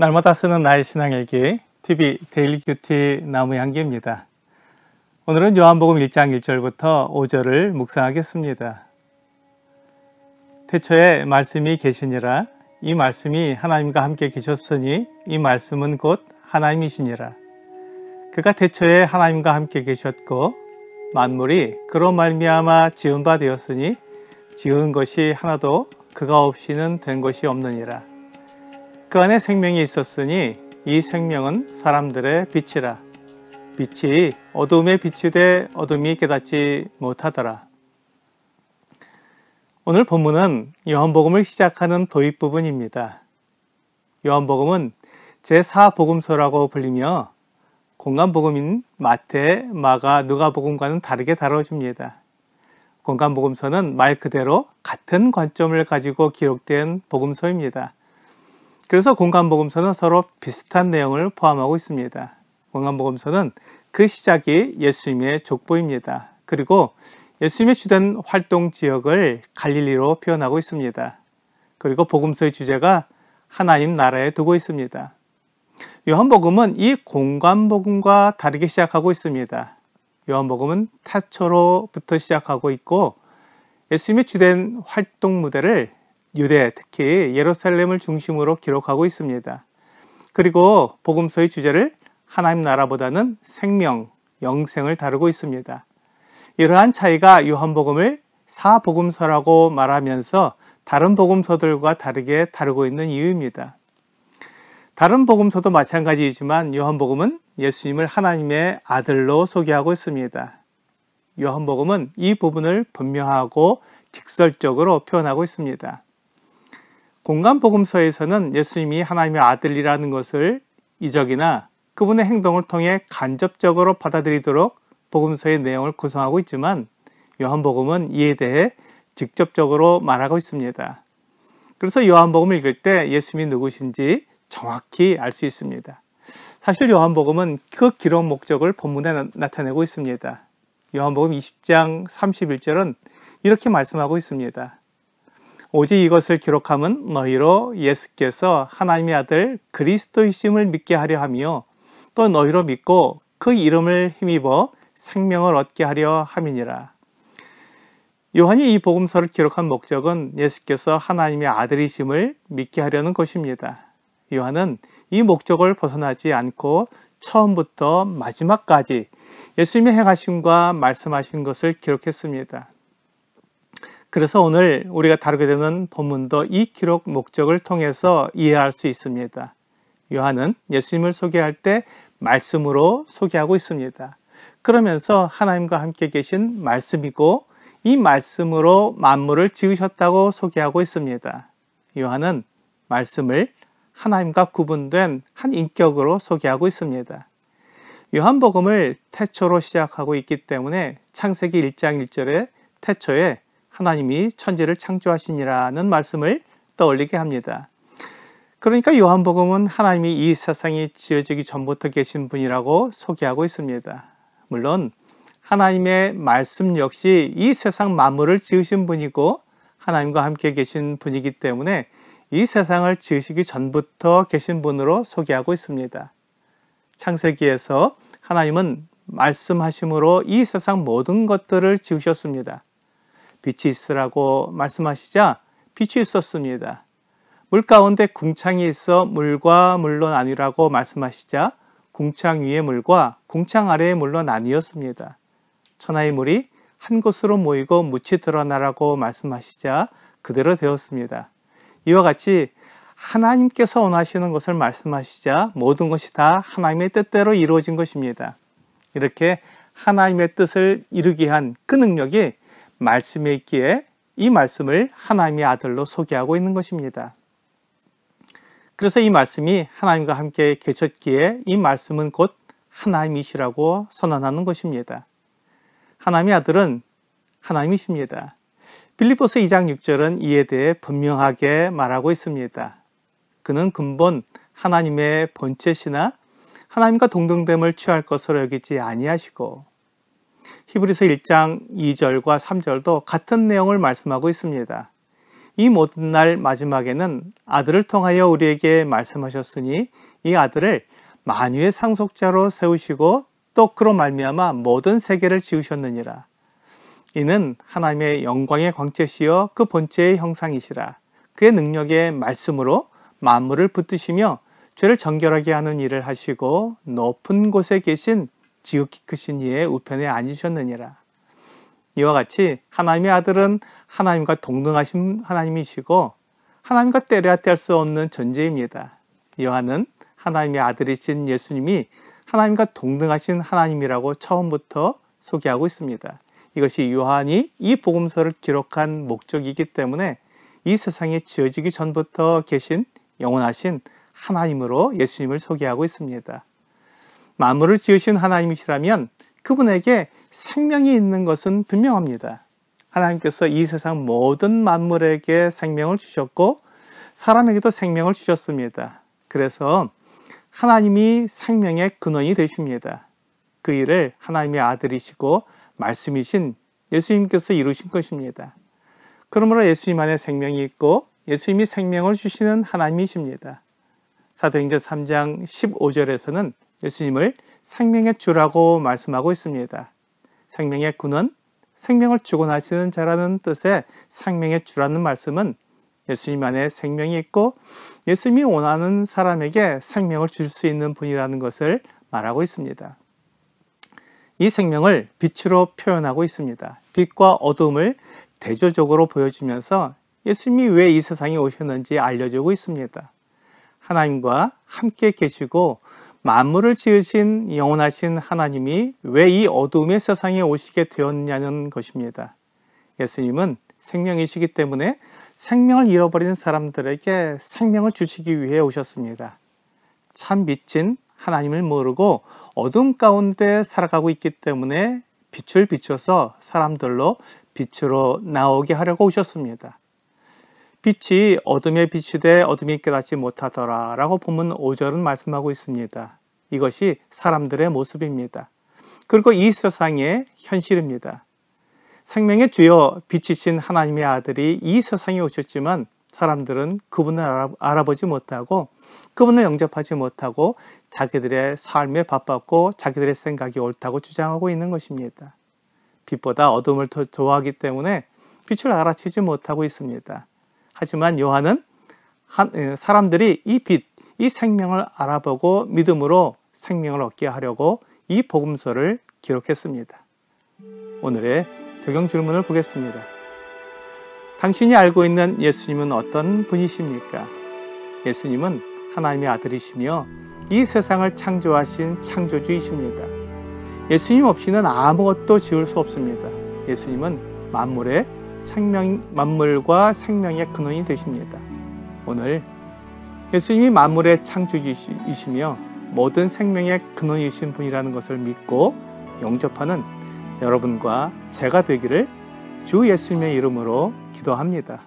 날마다 쓰는 나의 신앙일기 TV 데일리 큐티 나무향기입니다. 오늘은 요한복음 1장 1절부터 5절을 묵상하겠습니다. 태초에 말씀이 계시니라. 이 말씀이 하나님과 함께 계셨으니 이 말씀은 곧 하나님이시니라. 그가 태초에 하나님과 함께 계셨고 만물이 그로 말미암아 지은 바 되었으니 지은 것이 하나도 그가 없이는 된 것이 없느니라. 그 안에 생명이 있었으니 이 생명은 사람들의 빛이라. 빛이 어둠에 비치되 어둠이 깨닫지 못하더라. 오늘 본문은 요한복음을 시작하는 도입 부분입니다. 요한복음은 제4복음서라고 불리며 공간복음인 마태, 마가, 누가복음과는 다르게 다뤄집니다. 공간복음서는 말 그대로 같은 관점을 가지고 기록된 복음서입니다. 그래서 공간복음서는 서로 비슷한 내용을 포함하고 있습니다. 공간복음서는 그 시작이 예수님의 족보입니다. 그리고 예수님의 주된 활동 지역을 갈릴리로 표현하고 있습니다. 그리고 복음서의 주제가 하나님 나라에 두고 있습니다. 요한복음은 이 공간복음과 다르게 시작하고 있습니다. 요한복음은 태초로부터 시작하고 있고 예수님의 주된 활동 무대를 유대, 특히 예루살렘을 중심으로 기록하고 있습니다. 그리고 복음서의 주제를 하나님 나라보다는 생명, 영생을 다루고 있습니다. 이러한 차이가 요한복음을 사복음서라고 말하면서 다른 복음서들과 다르게 다루고 있는 이유입니다. 다른 복음서도 마찬가지이지만 요한복음은 예수님을 하나님의 아들로 소개하고 있습니다. 요한복음은 이 부분을 분명하고 직설적으로 표현하고 있습니다. 공간복음서에서는 예수님이 하나님의 아들이라는 것을 이적이나 그분의 행동을 통해 간접적으로 받아들이도록 복음서의 내용을 구성하고 있지만 요한복음은 이에 대해 직접적으로 말하고 있습니다. 그래서 요한복음을 읽을 때 예수님이 누구신지 정확히 알 수 있습니다. 사실 요한복음은 그 기록 목적을 본문에 나타내고 있습니다. 요한복음 20장 31절은 이렇게 말씀하고 있습니다. 오직 이것을 기록함은 너희로 예수께서 하나님의 아들 그리스도이심을 믿게 하려 하며 또 너희로 믿고 그 이름을 힘입어 생명을 얻게 하려 함이니라. 요한이 이 복음서를 기록한 목적은 예수께서 하나님의 아들이심을 믿게 하려는 것입니다. 요한은 이 목적을 벗어나지 않고 처음부터 마지막까지 예수님의 행하심과 말씀하신 것을 기록했습니다. 그래서 오늘 우리가 다루게 되는 본문도 이 기록 목적을 통해서 이해할 수 있습니다. 요한은 예수님을 소개할 때 말씀으로 소개하고 있습니다. 그러면서 하나님과 함께 계신 말씀이고 이 말씀으로 만물을 지으셨다고 소개하고 있습니다. 요한은 말씀을 하나님과 구분된 한 인격으로 소개하고 있습니다. 요한복음을 태초로 시작하고 있기 때문에 창세기 1장 1절에 태초에 하나님이 천지를 창조하시니라는 말씀을 떠올리게 합니다. 그러니까 요한복음은 하나님이 이 세상이 지어지기 전부터 계신 분이라고 소개하고 있습니다. 물론 하나님의 말씀 역시 이 세상 만물을 지으신 분이고 하나님과 함께 계신 분이기 때문에 이 세상을 지으시기 전부터 계신 분으로 소개하고 있습니다. 창세기에서 하나님은 말씀하심으로 이 세상 모든 것들을 지으셨습니다. 빛이 있으라고 말씀하시자 빛이 있었습니다. 물 가운데 궁창이 있어 물과 물로 나뉘라고 말씀하시자 궁창 위의 물과 궁창 아래의 물로 나뉘었습니다. 천하의 물이 한 곳으로 모이고 묻히 드러나라고 말씀하시자 그대로 되었습니다. 이와 같이 하나님께서 원하시는 것을 말씀하시자 모든 것이 다 하나님의 뜻대로 이루어진 것입니다. 이렇게 하나님의 뜻을 이루게 한 그 능력이 말씀에 있기에 이 말씀을 하나님의 아들로 소개하고 있는 것입니다. 그래서 이 말씀이 하나님과 함께 계셨기에 이 말씀은 곧 하나님이시라고 선언하는 것입니다. 하나님의 아들은 하나님이십니다. 빌립보서 2장 6절은 이에 대해 분명하게 말하고 있습니다. 그는 근본 하나님의 본체시나 하나님과 동등됨을 취할 것으로 여기지 아니하시고 히브리서 1장 2절과 3절도 같은 내용을 말씀하고 있습니다. 이 모든 날 마지막에는 아들을 통하여 우리에게 말씀하셨으니 이 아들을 만유의 상속자로 세우시고 또 그로 말미암아 모든 세계를 지으셨느니라. 이는 하나님의 영광의 광채시여 그 본체의 형상이시라. 그의 능력의 말씀으로 만물을 붙드시며 죄를 정결하게 하는 일을 하시고 높은 곳에 계신 지극히 크신 이의 우편에 앉으셨느니라. 이와 같이 하나님의 아들은 하나님과 동등하신 하나님이시고 하나님과 때려야 뗄 수 없는 존재입니다. 요한은 하나님의 아들이신 예수님이 하나님과 동등하신 하나님이라고 처음부터 소개하고 있습니다. 이것이 요한이 이 복음서를 기록한 목적이기 때문에 이 세상에 지어지기 전부터 계신 영원하신 하나님으로 예수님을 소개하고 있습니다. 만물을 지으신 하나님이시라면 그분에게 생명이 있는 것은 분명합니다. 하나님께서 이 세상 모든 만물에게 생명을 주셨고 사람에게도 생명을 주셨습니다. 그래서 하나님이 생명의 근원이 되십니다. 그 일을 하나님의 아들이시고 말씀이신 예수님께서 이루신 것입니다. 그러므로 예수님 안에 생명이 있고 예수님이 생명을 주시는 하나님이십니다. 사도행전 3장 15절에서는 예수님을 생명의 주라고 말씀하고 있습니다. 생명의 근원, 생명을 주고 나시는 자라는 뜻의 생명의 주라는 말씀은 예수님 안에 생명이 있고 예수님이 원하는 사람에게 생명을 줄 수 있는 분이라는 것을 말하고 있습니다. 이 생명을 빛으로 표현하고 있습니다. 빛과 어둠을 대조적으로 보여주면서 예수님이 왜 이 세상에 오셨는지 알려주고 있습니다. 하나님과 함께 계시고 만물을 지으신 영원하신 하나님이 왜 이 어두움의 세상에 오시게 되었냐는 것입니다. 예수님은 생명이시기 때문에 생명을 잃어버린 사람들에게 생명을 주시기 위해 오셨습니다. 참 빛인 하나님을 모르고 어둠 가운데 살아가고 있기 때문에 빛을 비춰서 사람들로 빛으로 나오게 하려고 오셨습니다. 빛이 어둠에 빛이 돼 어둠이 깨닫지 못하더라 라고 본문 5절은 말씀하고 있습니다. 이것이 사람들의 모습입니다. 그리고 이 세상의 현실입니다. 생명의 주여 빛이신 하나님의 아들이 이 세상에 오셨지만 사람들은 그분을 알아보지 못하고 그분을 영접하지 못하고 자기들의 삶에 바빴고 자기들의 생각이 옳다고 주장하고 있는 것입니다. 빛보다 어둠을 더 좋아하기 때문에 빛을 알아채지 못하고 있습니다. 하지만 요한은 사람들이 이 빛, 이 생명을 알아보고 믿음으로 생명을 얻게 하려고 이 복음서를 기록했습니다. 오늘의 적용 질문을 보겠습니다. 당신이 알고 있는 예수님은 어떤 분이십니까? 예수님은 하나님의 아들이시며 이 세상을 창조하신 창조주이십니다. 예수님 없이는 아무것도 지을 수 없습니다. 예수님은 만물과 생명의 근원이 되십니다. 오늘 예수님이 만물의 창조주이시며 모든 생명의 근원이신 분이라는 것을 믿고 영접하는 여러분과 제가 되기를 주 예수님의 이름으로 기도합니다.